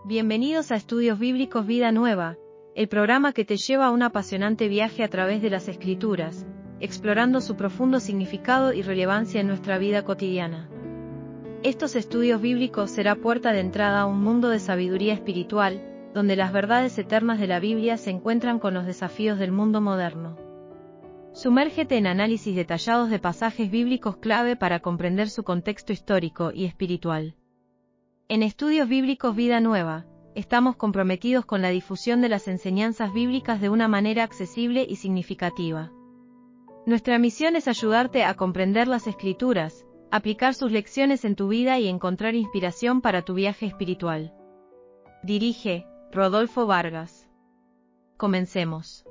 Bienvenidos a Estudios Bíblicos Vida Nueva, el programa que te lleva a un apasionante viaje a través de las Escrituras, explorando su profundo significado y relevancia en nuestra vida cotidiana. Estos estudios bíblicos será puerta de entrada a un mundo de sabiduría espiritual, donde las verdades eternas de la Biblia se encuentran con los desafíos del mundo moderno. Sumérgete en análisis detallados de pasajes bíblicos clave para comprender su contexto histórico y espiritual. En Estudios Bíblicos Vida Nueva, estamos comprometidos con la difusión de las enseñanzas bíblicas de una manera accesible y significativa. Nuestra misión es ayudarte a comprender las Escrituras, aplicar sus lecciones en tu vida y encontrar inspiración para tu viaje espiritual. Dirige Rodolfo Vargas. Comencemos.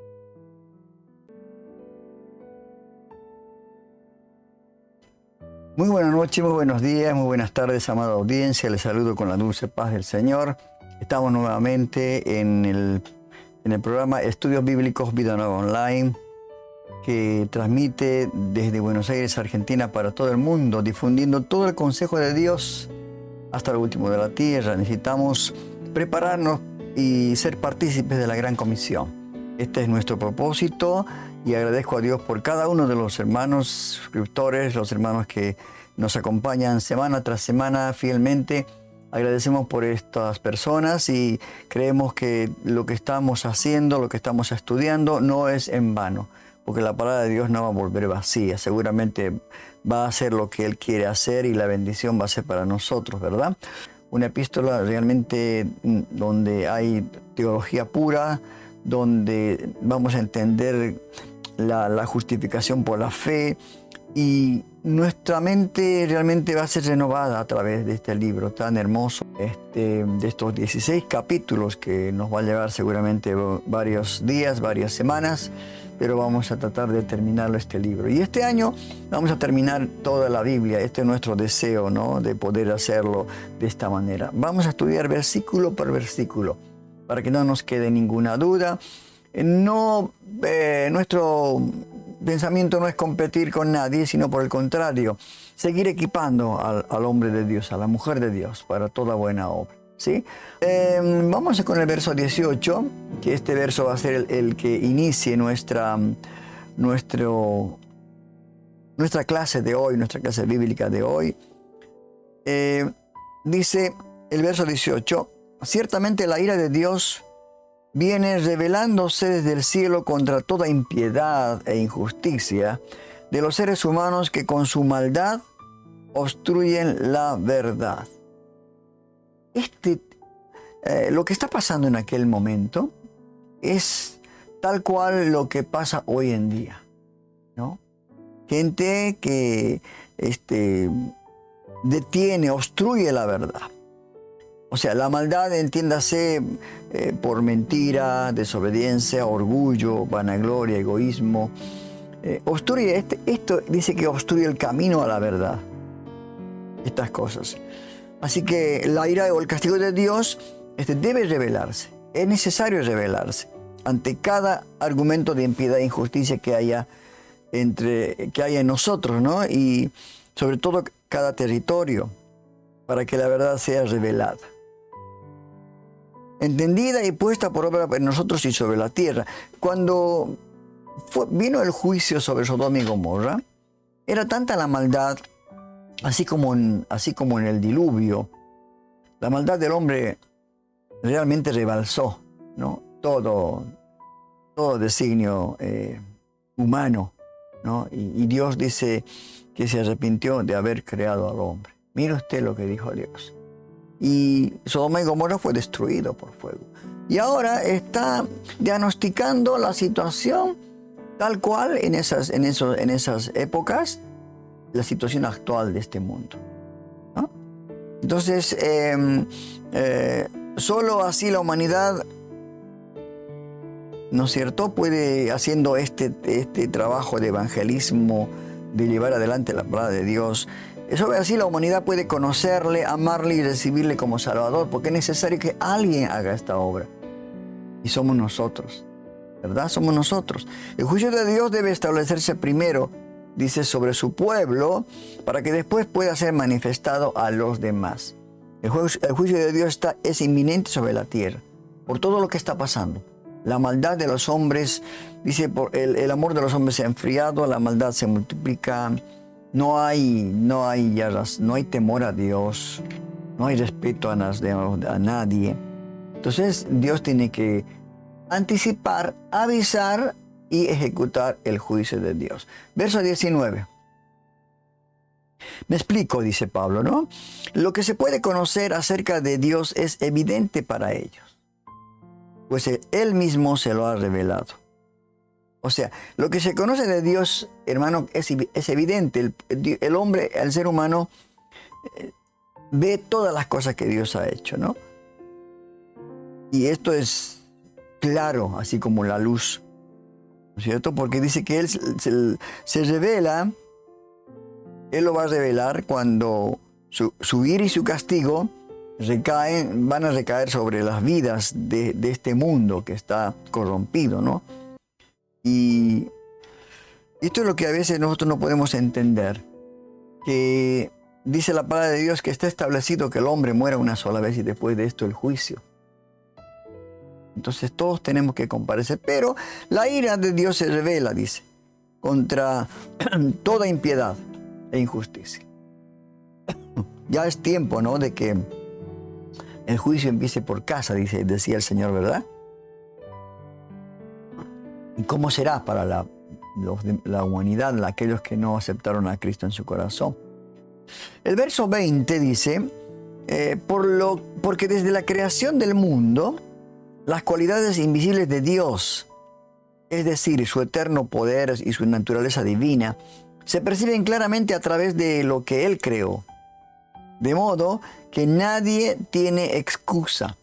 Muy buenas noches, muy buenos días, muy buenas tardes, amada audiencia. Les saludo con la dulce paz del Señor. Estamos nuevamente en el programa Estudios Bíblicos Vida Nueva Online, que transmite desde Buenos Aires, Argentina, para todo el mundo, difundiendo todo el consejo de Dios hasta lo último de la tierra. Necesitamos prepararnos y ser partícipes de la gran comisión. Este es nuestro propósito. Y agradezco a Dios por cada uno de los hermanos suscriptores, los hermanos que nos acompañan semana tras semana fielmente. Agradecemos por estas personas y creemos que lo que estamos haciendo, lo que estamos estudiando, no es en vano, porque la palabra de Dios no va a volver vacía. Seguramente va a hacer lo que Él quiere hacer y la bendición va a ser para nosotros, ¿verdad? Una epístola realmente donde hay teología pura, donde vamos a entender la justificación por la fe, y nuestra mente realmente va a ser renovada a través de este libro tan hermoso, de estos 16 capítulos que nos va a llevar seguramente varios días, varias semanas, pero vamos a tratar de terminarlo este libro. Y este año vamos a terminar toda la Biblia. Este es nuestro deseo, ¿no?, de poder hacerlo de esta manera. Vamos a estudiar versículo por versículo, para que no nos quede ninguna duda. Nuestro pensamiento no es competir con nadie, sino por el contrario, seguir equipando al hombre de Dios, a la mujer de Dios, para toda buena obra, ¿sí? Vamos con el verso 18, que este verso va a ser el que inicie nuestra clase de hoy, nuestra clase bíblica de hoy. Dice el verso 18, ciertamente la ira de Dios viene revelándose desde el cielo contra toda impiedad e injusticia de los seres humanos que con su maldad obstruyen la verdad. Lo que está pasando en aquel momento es tal cual lo que pasa hoy en día, ¿no? Gente que detiene, obstruye la verdad. O sea, la maldad, entiéndase por mentira, desobediencia, orgullo, vanagloria, egoísmo. Obstruye, esto dice que obstruye el camino a la verdad. Estas cosas. Así que la ira o el castigo de Dios debe revelarse. Es necesario revelarse ante cada argumento de impiedad e injusticia que haya en nosotros, ¿no? Y sobre todo cada territorio, para que la verdad sea revelada, entendida y puesta por obra en nosotros y sobre la tierra. Cuando vino el juicio sobre Sodoma y Gomorra, era tanta la maldad, así como en el diluvio, la maldad del hombre realmente rebalsó, ¿no?, todo designio humano, ¿no? Y Dios dice que se arrepintió de haber creado al hombre. Mire usted lo que dijo Dios. Y Sodoma y Gomorra fue destruido por fuego. Y ahora está diagnosticando la situación tal cual en esas épocas, la situación actual de este mundo, ¿no? Entonces, solo así la humanidad, ¿no es cierto?, puede, haciendo este trabajo de evangelismo, de llevar adelante la palabra de Dios, solo así la humanidad puede conocerle, amarle y recibirle como Salvador, porque es necesario que alguien haga esta obra. Y somos nosotros, ¿verdad? Somos nosotros. El juicio de Dios debe establecerse primero, dice, sobre su pueblo, para que después pueda ser manifestado a los demás. El juicio de Dios es inminente sobre la tierra, por todo lo que está pasando. La maldad de los hombres, dice, el amor de los hombres se ha enfriado, la maldad se multiplica, no hay temor a Dios, no hay respeto a nadie. Entonces Dios tiene que anticipar, avisar y ejecutar el juicio de Dios. Verso 19. Me explico, dice Pablo, ¿no? Lo que se puede conocer acerca de Dios es evidente para ellos, pues Él mismo se lo ha revelado. O sea, lo que se conoce de Dios, hermano, es evidente. El hombre, el ser humano, ve todas las cosas que Dios ha hecho, ¿no? Y esto es claro, así como la luz, ¿no es cierto? Porque dice que Él se revela. Él lo va a revelar cuando su ira y su castigo van a recaer sobre las vidas de este mundo que está corrompido, ¿no? Y esto es lo que a veces nosotros no podemos entender, que dice la palabra de Dios que está establecido que el hombre muera una sola vez y después de esto el juicio. Entonces todos tenemos que comparecer, pero la ira de Dios se revela, dice, contra toda impiedad e injusticia. Ya es tiempo, ¿no?, de que el juicio empiece por casa, decía el Señor, ¿verdad? ¿Y cómo será para la humanidad, aquellos que no aceptaron a Cristo en su corazón? El verso 20 dice, porque desde la creación del mundo, las cualidades invisibles de Dios, es decir, su eterno poder y su naturaleza divina, se perciben claramente a través de lo que Él creó. De modo que nadie tiene excusa.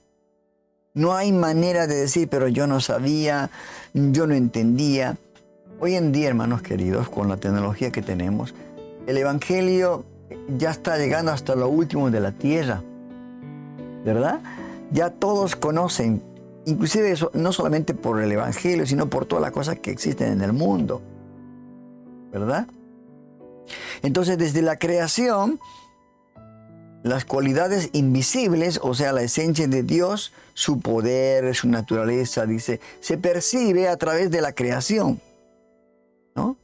No hay manera de decir, pero yo no sabía, yo no entendía. Hoy en día, hermanos queridos, con la tecnología que tenemos, el Evangelio ya está llegando hasta lo último de la tierra, ¿verdad? Ya todos conocen, inclusive eso, no solamente por el Evangelio, sino por todas las cosas que existen en el mundo, ¿verdad? Entonces, desde la creación, las cualidades invisibles, o sea, la esencia de Dios, su poder, su naturaleza, dice, se percibe a través de la creación, ¿no?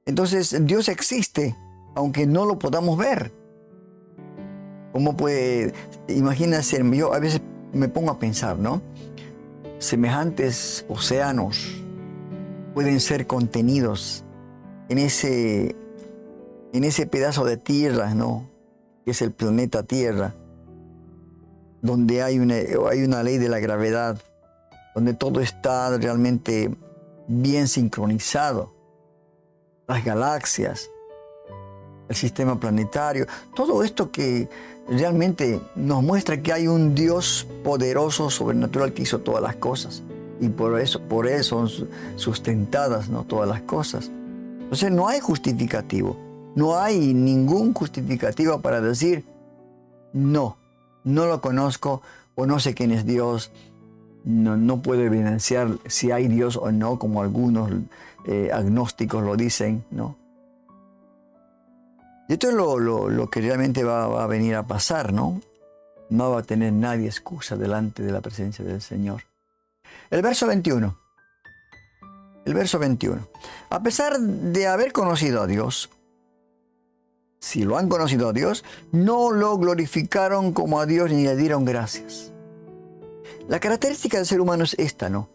Entonces, Dios existe, aunque no lo podamos ver. ¿Cómo puede? Imagínense, yo a veces me pongo a pensar, ¿no? Semejantes océanos pueden ser contenidos en ese pedazo de tierra, ¿no?, que es el planeta Tierra, donde hay una ley de la gravedad, donde todo está realmente bien sincronizado. Las galaxias, el sistema planetario, todo esto que realmente nos muestra que hay un Dios poderoso, sobrenatural, que hizo todas las cosas. Y por eso son sustentadas, ¿no?, todas las cosas. Entonces no hay justificativo. No hay ningún justificativo para decir, no lo conozco o no sé quién es Dios. No puedo evidenciar si hay Dios o no, como algunos agnósticos lo dicen, ¿no? Y esto es lo que realmente va a venir a pasar, ¿no? No va a tener nadie excusa delante de la presencia del Señor. El verso 21. A pesar de haber conocido a Dios, si lo han conocido a Dios, no lo glorificaron como a Dios ni le dieron gracias. La característica del ser humano es esta, ¿no?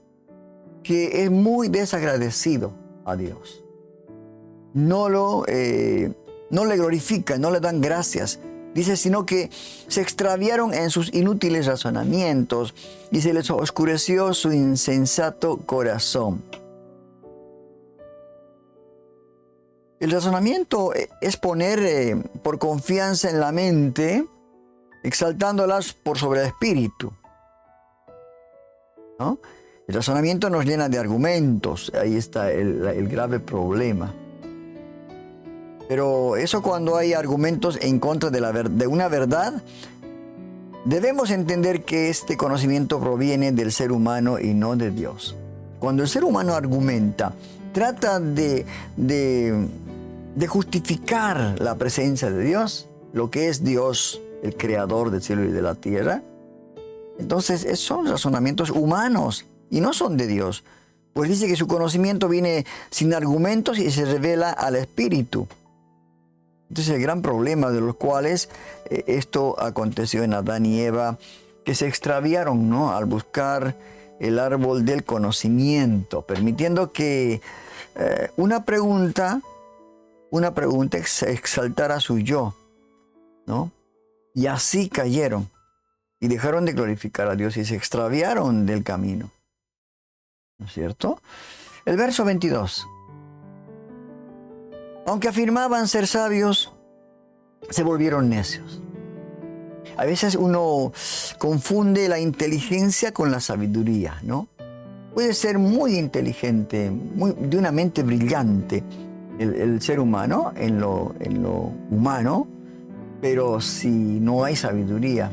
Que es muy desagradecido a Dios. No le glorifican, no le dan gracias. Dice, sino que se extraviaron en sus inútiles razonamientos y se les oscureció su insensato corazón. El razonamiento es poner por confianza en la mente, exaltándolas por sobre el espíritu, ¿no? El razonamiento nos llena de argumentos, ahí está el grave problema. Pero eso, cuando hay argumentos en contra de una verdad, debemos entender que este conocimiento proviene del ser humano y no de Dios. Cuando el ser humano argumenta, trata de justificar la presencia de Dios, lo que es Dios, el creador del cielo y de la tierra. Entonces son razonamientos humanos y no son de Dios. Pues dice que su conocimiento viene sin argumentos y se revela al Espíritu. Entonces el gran problema de los cuales esto aconteció en Adán y Eva, que se extraviaron, ¿no?, al buscar el árbol del conocimiento, permitiendo que una pregunta exaltara su yo, ¿no? Y así cayeron y dejaron de glorificar a Dios y se extraviaron del camino. ¿No es cierto? El verso 22. Aunque afirmaban ser sabios, se volvieron necios. A veces uno confunde la inteligencia con la sabiduría, ¿no? Puede ser muy inteligente, de una mente brillante el ser humano en lo humano, pero si no hay sabiduría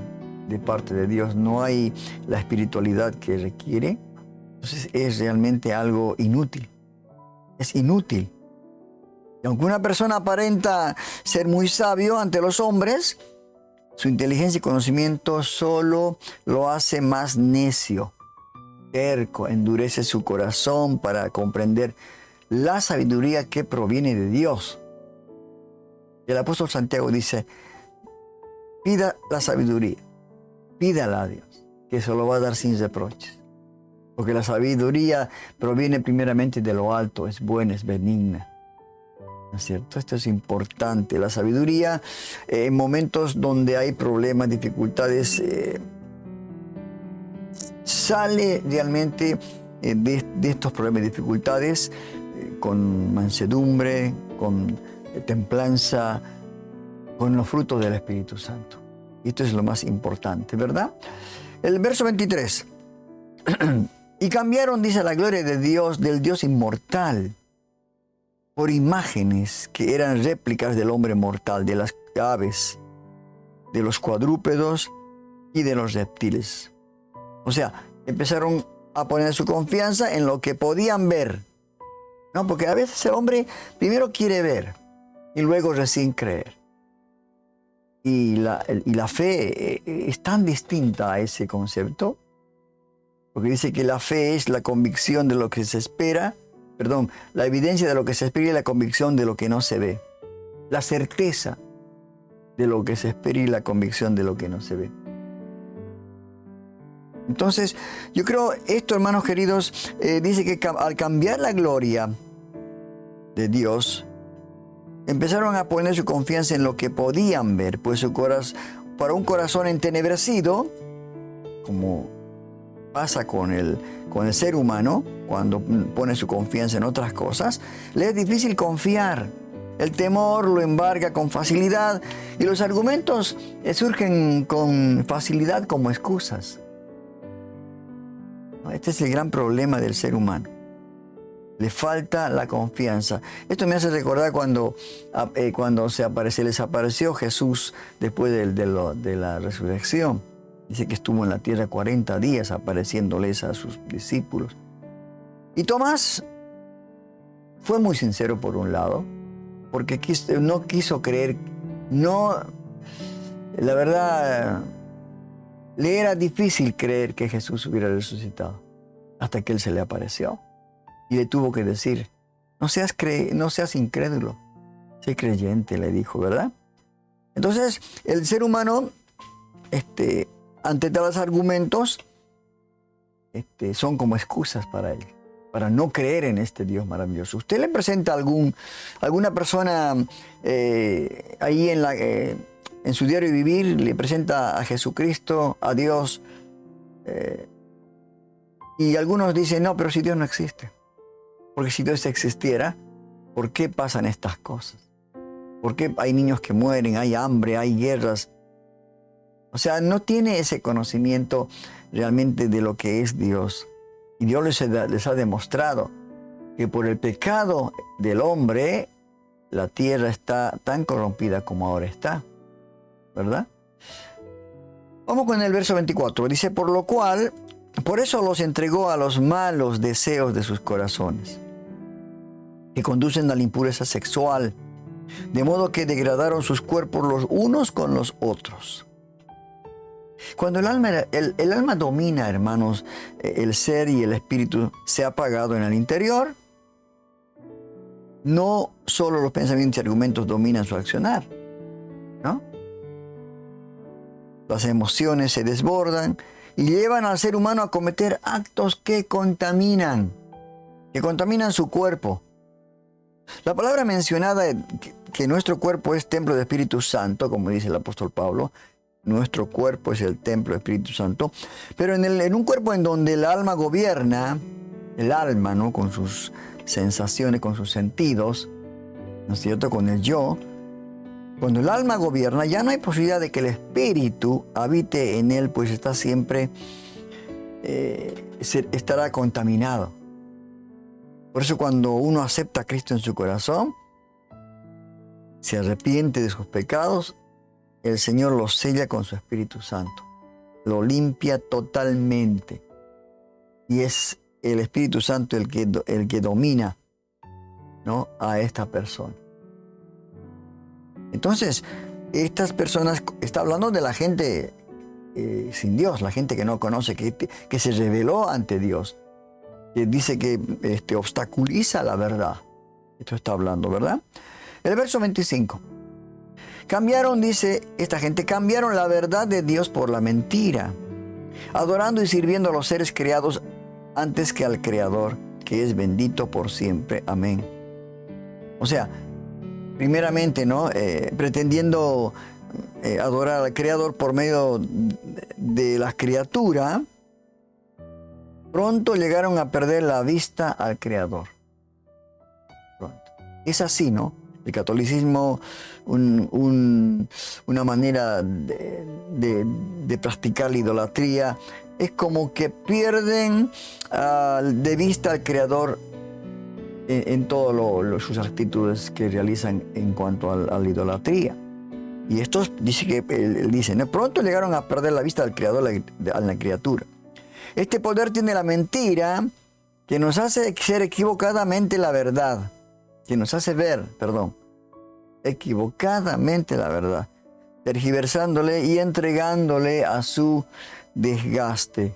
de parte de Dios, no hay la espiritualidad que requiere, entonces es realmente algo inútil. Es inútil. Y aunque una persona aparenta ser muy sabio ante los hombres, su inteligencia y conocimiento solo lo hace más necio, terco, endurece su corazón para comprender la sabiduría que proviene de Dios. El apóstol Santiago dice: pida la sabiduría, pídala a Dios, que se lo va a dar sin reproches. Porque la sabiduría proviene primeramente de lo alto, es buena, es benigna. ¿No es cierto? Esto es importante. La sabiduría, en momentos donde hay problemas, dificultades, sale realmente de estos problemas y dificultades con mansedumbre, con templanza, con los frutos del Espíritu Santo. Y esto es lo más importante, ¿verdad? El verso 23. Y cambiaron, dice, la gloria de Dios, del Dios inmortal, por imágenes que eran réplicas del hombre mortal, de las aves, de los cuadrúpedos y de los reptiles. O sea, empezaron a poner su confianza en lo que podían ver, ¿no? Porque a veces el hombre primero quiere ver y luego recién creer. Y la fe es tan distinta a ese concepto, porque dice que la fe es la convicción de lo que se espera, la evidencia de lo que se espera y la convicción de lo que no se ve. La certeza de lo que se espera y la convicción de lo que no se ve. Entonces, yo creo esto, hermanos queridos, dice que al cambiar la gloria de Dios, empezaron a poner su confianza en lo que podían ver, pues para un corazón entenebrecido, como pasa con el ser humano, cuando pone su confianza en otras cosas, le es difícil confiar. El temor lo embarga con facilidad y los argumentos surgen con facilidad como excusas. Este es el gran problema del ser humano. Le falta la confianza. Esto me hace recordar cuando les apareció Jesús después de la resurrección. Dice que estuvo en la tierra 40 días apareciéndoles a sus discípulos. Y Tomás fue muy sincero por un lado, porque no quiso creer. La verdad, le era difícil creer que Jesús hubiera resucitado hasta que Él se le apareció. Y le tuvo que decir: no seas incrédulo, sé creyente, le dijo, ¿verdad? Entonces, el ser humano, ante tales argumentos, son como excusas para él, para no creer en este Dios maravilloso. Usted le presenta a alguna persona ahí en su diario vivir, le presenta a Jesucristo, a Dios, y algunos dicen: no, pero si Dios no existe. Porque si Dios existiera, ¿por qué pasan estas cosas? ¿Por qué hay niños que mueren, hay hambre, hay guerras? O sea, no tiene ese conocimiento realmente de lo que es Dios. Y Dios les ha demostrado que por el pecado del hombre, la tierra está tan corrompida como ahora está. ¿Verdad? Vamos con el verso 24. Dice: por eso los entregó a los malos deseos de sus corazones, que conducen a la impureza sexual, de modo que degradaron sus cuerpos los unos con los otros, Cuando el alma domina, hermanos, el ser y el espíritu se ha apagado en el interior, no solo los pensamientos y argumentos dominan su accionar, ¿no? Las emociones se desbordan y llevan al ser humano a cometer actos que contaminan su cuerpo. La palabra mencionada, que nuestro cuerpo es templo del Espíritu Santo, como dice el apóstol Pablo, nuestro cuerpo es el templo del Espíritu Santo, pero en un cuerpo en donde el alma gobierna, el alma, ¿no? Con sus sensaciones, con sus sentidos, ¿no es cierto? Con el yo. Cuando el alma gobierna, ya no hay posibilidad de que el espíritu habite en él, pues está siempre, estará contaminado. Por eso cuando uno acepta a Cristo en su corazón, se arrepiente de sus pecados, el Señor lo sella con su Espíritu Santo. Lo limpia totalmente. Y es el Espíritu Santo el que domina, ¿no? A esta persona. Entonces, estas personas, está hablando de la gente sin Dios, la gente que no conoce, que se rebeló ante Dios, que dice que obstaculiza la verdad. Esto está hablando, ¿verdad? El verso 25. Cambiaron, dice esta gente, cambiaron la verdad de Dios por la mentira, adorando y sirviendo a los seres creados antes que al Creador, que es bendito por siempre. Amén. O sea, primeramente, ¿no? Pretendiendo adorar al Creador por medio de la criatura, pronto llegaron a perder la vista al Creador. Pronto. Es así, ¿no? El catolicismo, una manera de practicar la idolatría, es como que pierden de vista al Creador en todas sus actitudes que realizan en cuanto a la idolatría. Y esto dice que él dice, ¿no? Pronto llegaron a perder la vista del Creador a la criatura. Este poder tiene la mentira que nos hace ser equivocadamente la verdad. Que nos hace ver, equivocadamente la verdad, tergiversándole y entregándole a su desgaste.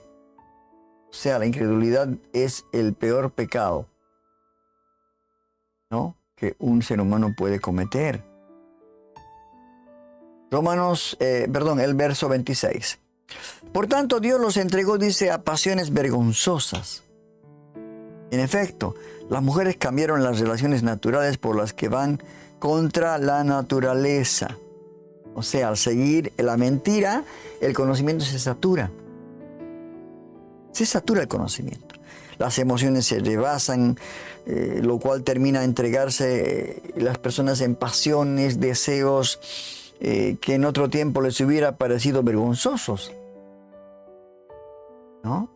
O sea, la incredulidad es el peor pecado, ¿no? Que un ser humano puede cometer. El verso 26. Por tanto, Dios los entregó, dice, a pasiones vergonzosas. En efecto, las mujeres cambiaron las relaciones naturales por las que van contra la naturaleza. O sea, al seguir la mentira, el conocimiento se satura. Se satura el conocimiento. Las emociones se rebasan, lo cual termina a entregarse las personas en pasiones, deseos que en otro tiempo les hubiera parecido vergonzosos, ¿no?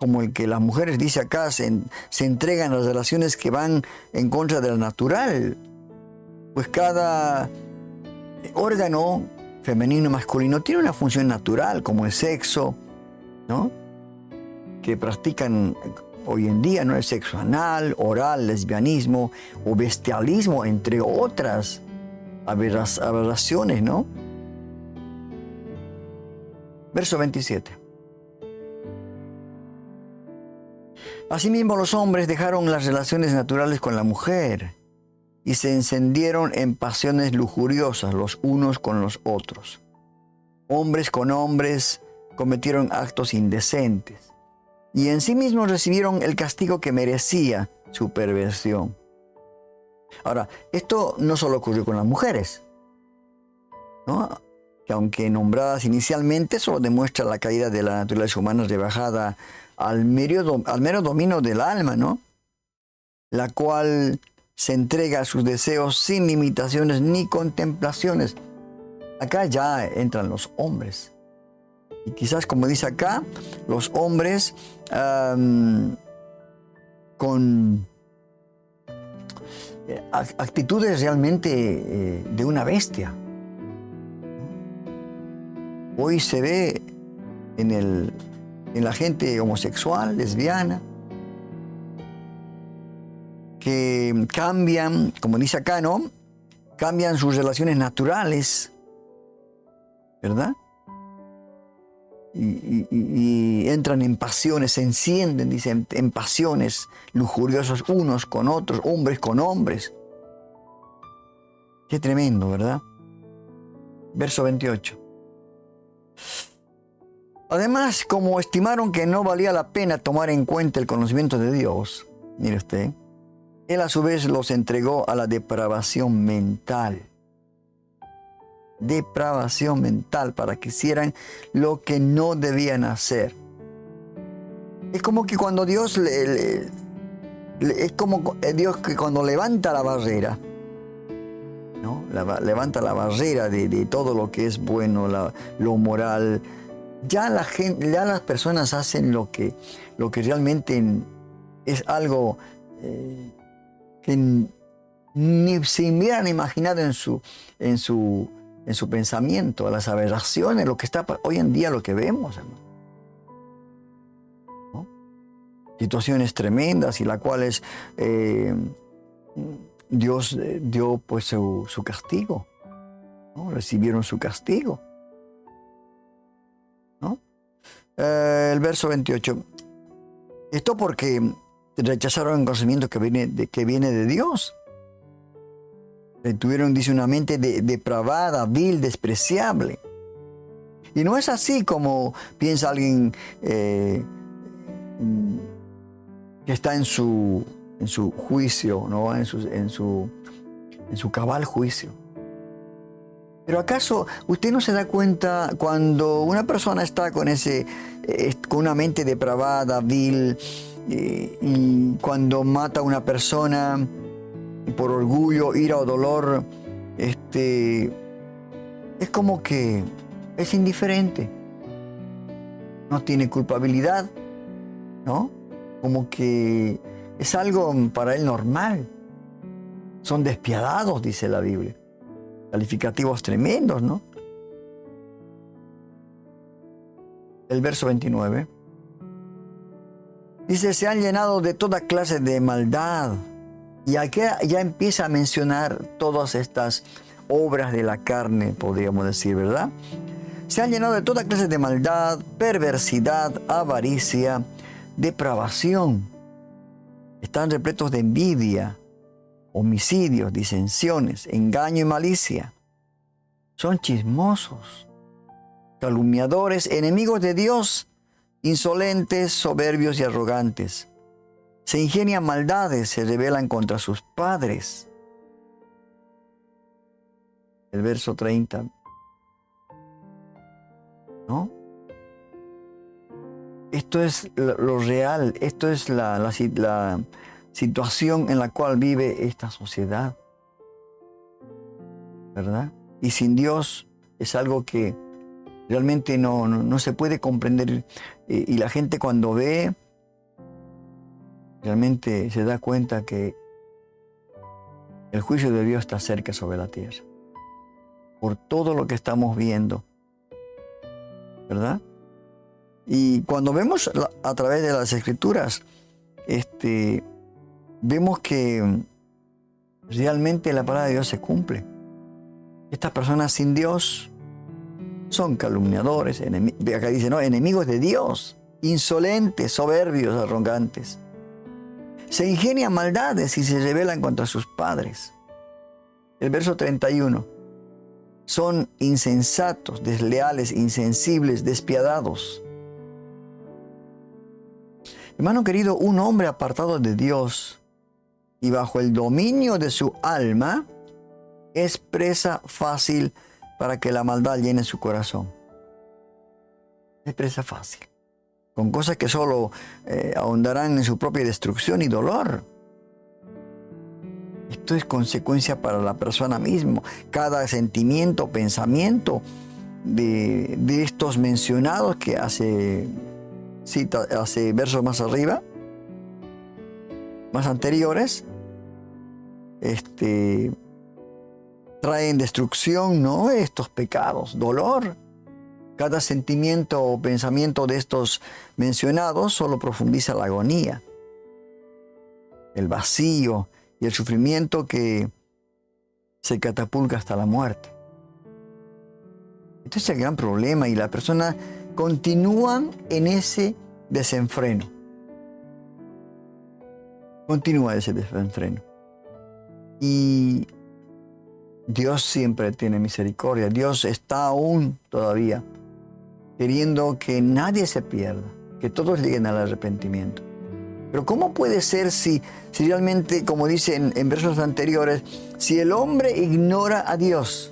Como el que las mujeres, dice acá, se entregan a las relaciones que van en contra de lo natural. Pues cada órgano femenino y masculino tiene una función natural, como el sexo, ¿no? Que practican hoy en día, ¿no? El sexo anal, oral, lesbianismo o bestialismo, entre otras aberraciones, ¿no? Verso 27. Asimismo, los hombres dejaron las relaciones naturales con la mujer y se encendieron en pasiones lujuriosas los unos con los otros. Hombres con hombres cometieron actos indecentes y en sí mismos recibieron el castigo que merecía su perversión. Ahora, esto no solo ocurrió con las mujeres, ¿no? Que aunque nombradas inicialmente, solo demuestra la caída de la naturaleza humana rebajada al mero dominio del alma, ¿no? La cual se entrega a sus deseos sin limitaciones ni contemplaciones. Acá ya entran los hombres. Y quizás, como dice acá, los hombres con actitudes realmente de una bestia. Hoy se ve en la gente homosexual, lesbiana, que cambian, como dice acá, ¿no? Cambian sus relaciones naturales, ¿verdad? y entran en pasiones, se encienden, dicen, en pasiones lujuriosas unos con otros, hombres con hombres. Qué tremendo, ¿verdad? Verso 28. Además, como estimaron que no valía la pena tomar en cuenta el conocimiento de Dios, mire usted, Él a su vez los entregó a la depravación mental. Depravación mental, para que hicieran lo que no debían hacer. Es como que cuando Dios es como Dios que cuando levanta la barrera, ¿no? Levanta la barrera de todo lo que es bueno, lo moral. Ya las personas hacen lo que realmente es algo que ni se hubieran imaginado en su pensamiento, las aberraciones, lo que está hoy en día, lo que vemos, hermano, ¿no? Situaciones tremendas y las cuales Dios dio pues su castigo, ¿no? Recibieron su castigo, ¿no? El verso 28. Esto porque rechazaron el conocimiento que viene de Dios. Tuvieron, dice, una mente depravada, vil, despreciable. Y no es así como piensa alguien que está en su juicio, ¿no? en su cabal juicio. Pero ¿acaso usted no se da cuenta cuando una persona está con una mente depravada, vil, y cuando mata a una persona por orgullo, ira o dolor, es como que es indiferente, no tiene culpabilidad, ¿no? Como que es algo para él normal. Son despiadados, dice la Biblia. Calificativos tremendos, ¿no? El verso 29 dice: se han llenado de toda clase de maldad. Y aquí ya empieza a mencionar todas estas obras de la carne, podríamos decir, ¿verdad? Se han llenado de toda clase de maldad, perversidad, avaricia, depravación. Están repletos de envidia, homicidios, disensiones, engaño y malicia. Son chismosos, calumniadores, enemigos de Dios, insolentes, soberbios y arrogantes. Se ingenian maldades, se rebelan contra sus padres. El verso 30. ¿No? Esto es lo real, esto es la situación en la cual vive esta sociedad, ¿verdad? Y sin Dios es algo que realmente no se puede comprender. Y la gente cuando ve, realmente se da cuenta que el juicio de Dios está cerca sobre la tierra. Por todo lo que estamos viendo, ¿verdad? Y cuando vemos a través de las Escrituras, vemos que realmente la palabra de Dios se cumple. Estas personas sin Dios son calumniadores, acá dice, ¿no? Enemigos de Dios, insolentes, soberbios, arrogantes. Se ingenian maldades y se rebelan contra sus padres. El verso 31. Son insensatos, desleales, insensibles, despiadados. Hermano querido, un hombre apartado de Dios y bajo el dominio de su alma es presa fácil para que la maldad llene su corazón. Es presa fácil, con cosas que solo ahondarán en su propia destrucción y dolor. Esto es consecuencia para la persona misma. Cada sentimiento, pensamiento de estos mencionados que hace versos más arriba, más anteriores, traen destrucción, ¿no? Estos pecados, dolor. Cada sentimiento o pensamiento de estos mencionados solo profundiza la agonía, el vacío y el sufrimiento que se catapulta hasta la muerte. Este es el gran problema, y la persona continúan en ese desenfreno. Continúa ese desenfreno. Y Dios siempre tiene misericordia. Dios está aún todavía queriendo que nadie se pierda, que todos lleguen al arrepentimiento. Pero ¿cómo puede ser si realmente, como dice en versos anteriores, si el hombre ignora a Dios,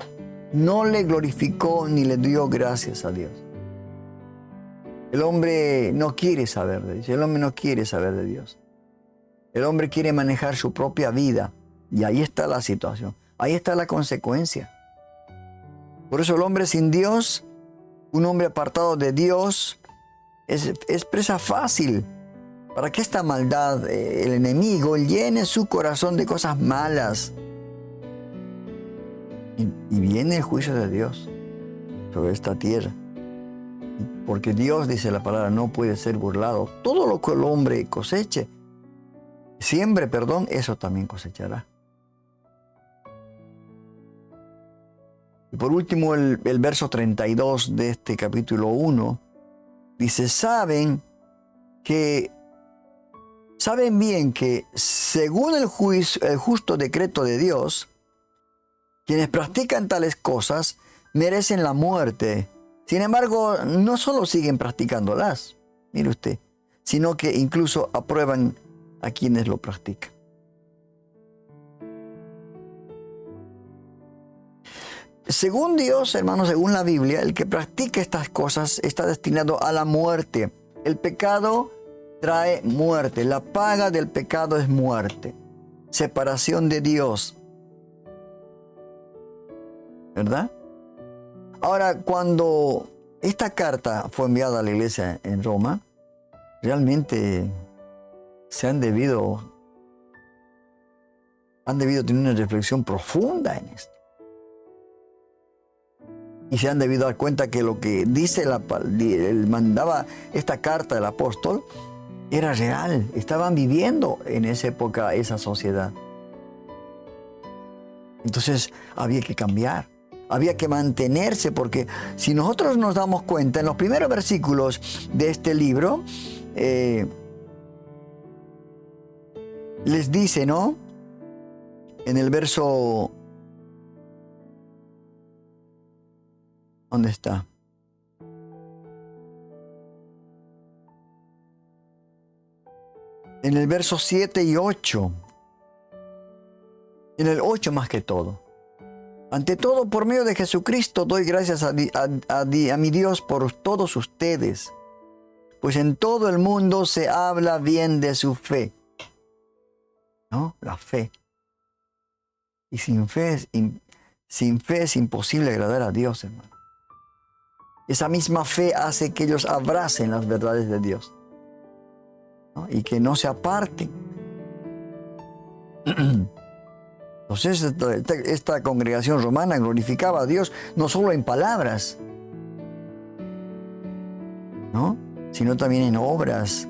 no le glorificó ni le dio gracias a Dios? El hombre no quiere saber de Dios, el hombre no quiere saber de Dios. El hombre quiere manejar su propia vida y ahí está la situación, ahí está la consecuencia. Por eso el hombre sin Dios, un hombre apartado de Dios, es presa fácil para que esta maldad, el enemigo, llene su corazón de cosas malas. Y viene el juicio de Dios sobre esta tierra. Porque Dios, dice la palabra, no puede ser burlado. Todo lo que el hombre coseche, siembre, perdón, eso también cosechará. Y por último, el verso 32 de este capítulo 1 dice: saben bien que según el justo decreto de Dios, quienes practican tales cosas merecen la muerte. Sin embargo, no solo siguen practicándolas, mire usted, sino que incluso aprueban a quienes lo practican. Según Dios, hermanos, según la Biblia, el que practica estas cosas está destinado a la muerte. El pecado trae muerte. La paga del pecado es muerte. Separación de Dios. ¿Verdad? Ahora, cuando esta carta fue enviada a la iglesia en Roma, realmente han debido tener una reflexión profunda en esto. Y se han debido dar cuenta que lo que dice él mandaba esta carta del apóstol era real. Estaban viviendo en esa época esa sociedad. Entonces había que cambiar. Había que mantenerse, porque si nosotros nos damos cuenta, en los primeros versículos de este libro, les dice, ¿no? En el verso... ¿Dónde está? En el verso 7 y 8. En el 8 más que todo. Ante todo, por medio de Jesucristo, doy gracias a mi Dios por todos ustedes, pues en todo el mundo se habla bien de su fe. ¿No? La fe. Y sin fe es imposible agradar a Dios, hermano. Esa misma fe hace que ellos abracen las verdades de Dios, ¿no? Y que no se aparten. Entonces, esta congregación romana glorificaba a Dios no solo en palabras, ¿no? Sino también en obras,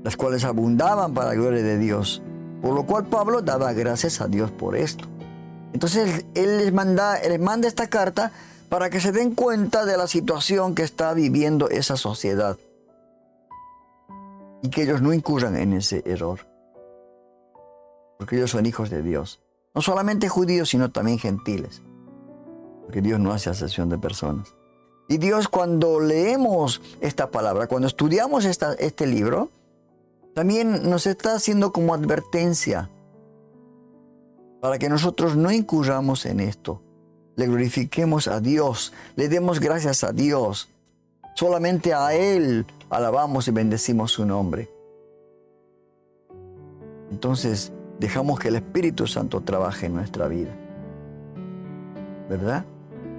las cuales abundaban para la gloria de Dios. Por lo cual Pablo daba gracias a Dios por esto. Entonces, él les manda esta carta para que se den cuenta de la situación que está viviendo esa sociedad y que ellos no incurran en ese error, porque ellos son hijos de Dios, no solamente judíos sino también gentiles, porque Dios no hace acepción de personas. Y Dios, cuando leemos esta palabra, cuando estudiamos este libro, también nos está haciendo como advertencia para que nosotros no incurramos en esto. Le glorifiquemos a Dios, le demos gracias a Dios. Solamente a Él alabamos y bendecimos su nombre. Entonces, dejamos que el Espíritu Santo trabaje en nuestra vida. ¿Verdad?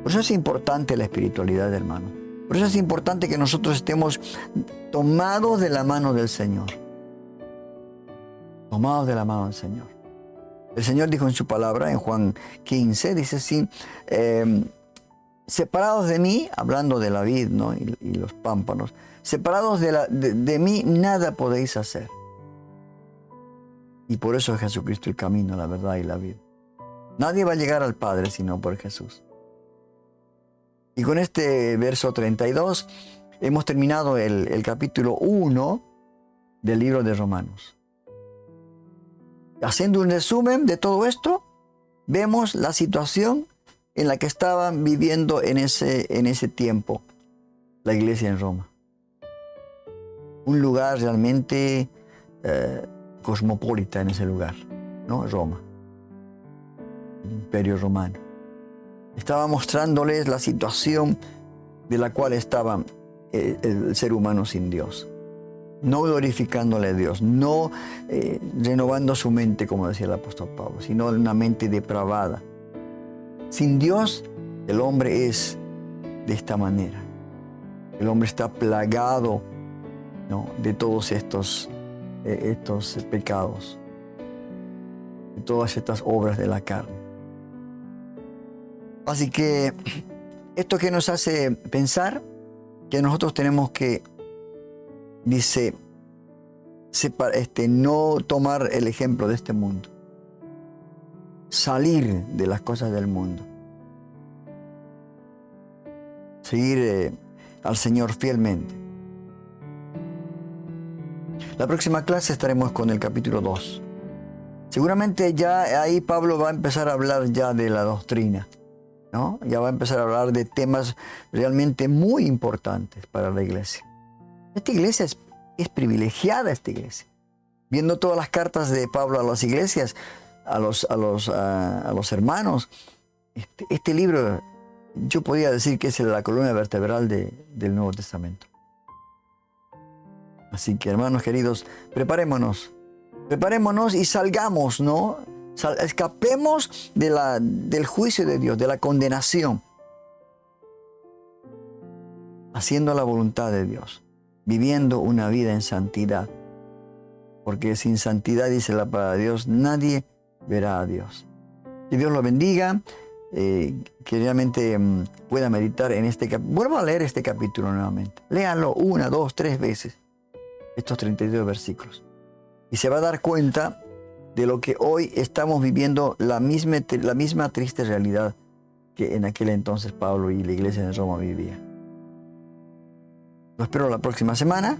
Por eso es importante la espiritualidad, hermano. Por eso es importante que nosotros estemos tomados de la mano del Señor. Tomados de la mano del Señor. El Señor dijo en su palabra, en Juan 15, dice así, separados de mí, hablando de la vid, ¿no? y los pámpanos, separados de mí nada podéis hacer. Y por eso es Jesucristo el camino, la verdad y la vida. Nadie va a llegar al Padre sino por Jesús. Y con este verso 32 hemos terminado el capítulo 1 del libro de Romanos. Haciendo un resumen de todo esto, vemos la situación en la que estaban viviendo en ese tiempo la iglesia en Roma. Un lugar realmente cosmopolita en ese lugar, ¿no? Roma, el Imperio Romano. Estaba mostrándoles la situación de la cual estaba el ser humano sin Dios. No glorificándole a Dios, no renovando su mente, como decía el apóstol Pablo, sino una mente depravada. Sin Dios, el hombre es de esta manera. El hombre está plagado, ¿no?, de todos estos pecados, de todas estas obras de la carne. Así que esto que nos hace pensar que nosotros tenemos que, dice, no tomar el ejemplo de este mundo, salir de las cosas del mundo, seguir al Señor fielmente. La próxima clase estaremos con el capítulo 2. Seguramente ya ahí Pablo va a empezar a hablar ya de la doctrina, ¿no? Ya va a empezar a hablar de temas realmente muy importantes para la iglesia. Esta iglesia es privilegiada, esta iglesia. Viendo todas las cartas de Pablo a las iglesias, a los hermanos, este libro yo podría decir que es la columna vertebral del Nuevo Testamento. Así que, hermanos queridos, preparémonos y salgamos, ¿no? Escapemos del juicio de Dios, de la condenación, haciendo la voluntad de Dios, viviendo una vida en santidad. Porque sin santidad, dice la palabra de Dios, nadie verá a Dios. Que Dios lo bendiga, que realmente pueda meditar en este capítulo. Vuelvo a leer este capítulo nuevamente. Léanlo 1, 2, 3 veces, estos 32 versículos. Y se va a dar cuenta de lo que hoy estamos viviendo, la misma triste realidad que en aquel entonces Pablo y la iglesia de Roma vivía. Lo espero la próxima semana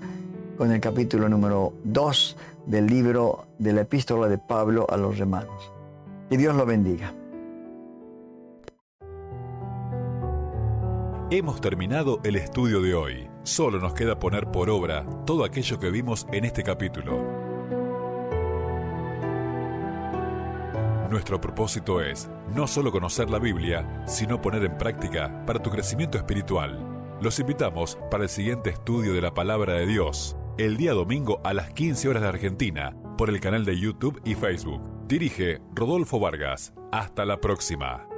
con el capítulo número 2 del libro de la epístola de Pablo a los Romanos. Que Dios lo bendiga. Hemos terminado el estudio de hoy. Solo nos queda poner por obra todo aquello que vimos en este capítulo. Nuestro propósito es no solo conocer la Biblia, sino poner en práctica para tu crecimiento espiritual. Los invitamos para el siguiente estudio de la Palabra de Dios, el día domingo a las 15 horas de Argentina, por el canal de YouTube y Facebook. Dirige Rodolfo Vargas. Hasta la próxima.